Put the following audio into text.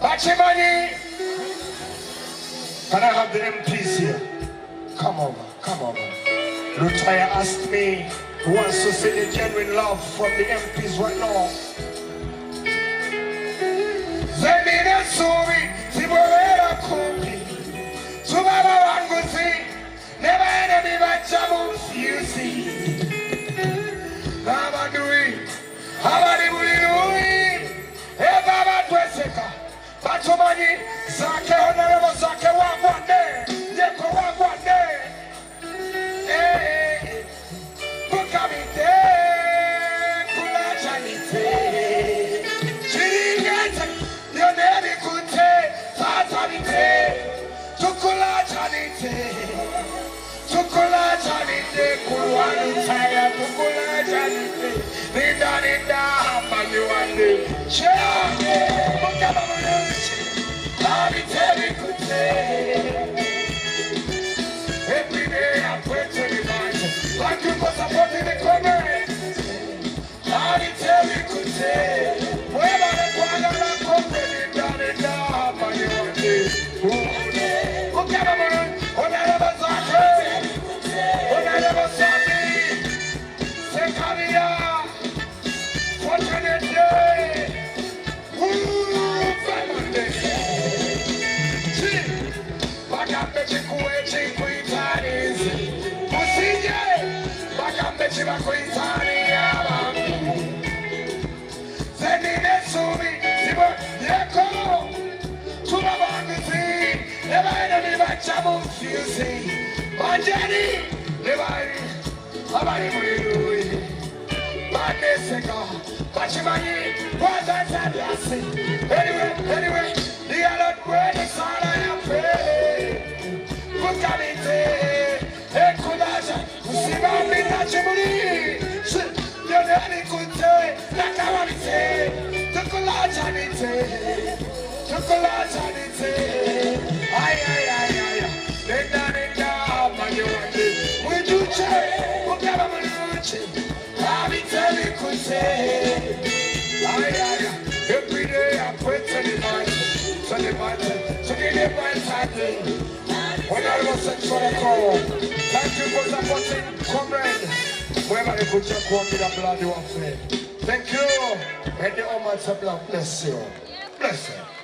Bachimani. Can I have the MPs here? Come over, come over. Lutaya asked me, who wants to see the genuine love from the MPs right now? Zemina Suri, Tiborera Kumbi, Subaba Wangusi, never enemy but Jamu Fusi. Namadui, Habari Bului, Ebaba Tweseka, Batumani, Sake Honorable Sake Wagwande, Yeko Wagwande, Bukamite, Kula Janite, Chirigate, Yoneri Kute, Fatamite, Tukula Janite, Tukula Janite, Kulwanu Taya, Tukula Janite, Ninda Ninda, Manuande, Shea, Bukamite, Habiteri Kute. Every day I pray to the night. Thank you for supporting the comments. I tell you could say, wherever the Guadala company down in the harbor, you want to. Look at them, when I never saw me, when I never saw me. Say, Kavia, fortunate day. Five days. See, back up the chicken. Chiva Quintania, Zenine Sumi, Tibo, Yeko, Tumabangi, never enemy by Chamu Fusi, Manjani, Levari, Abari Muri, Baneseka, Pachimani, what I said, anyway, the other way is all I have paid. Look at it, Ekulaja, Simami Nachimuri, Yonani Kunte, Nakawanite, Tukulajanite, ay, Nenda, Manuande, Wijuche, Ukamamuchi, Habiteli Kunte, ay, every day I pray to the mountain, so give me my time. When I was sexual call, thank you for supporting comrade. Wherever you put your quote with the blood you have faith. Thank you. And the Almighty bless you. Bless you.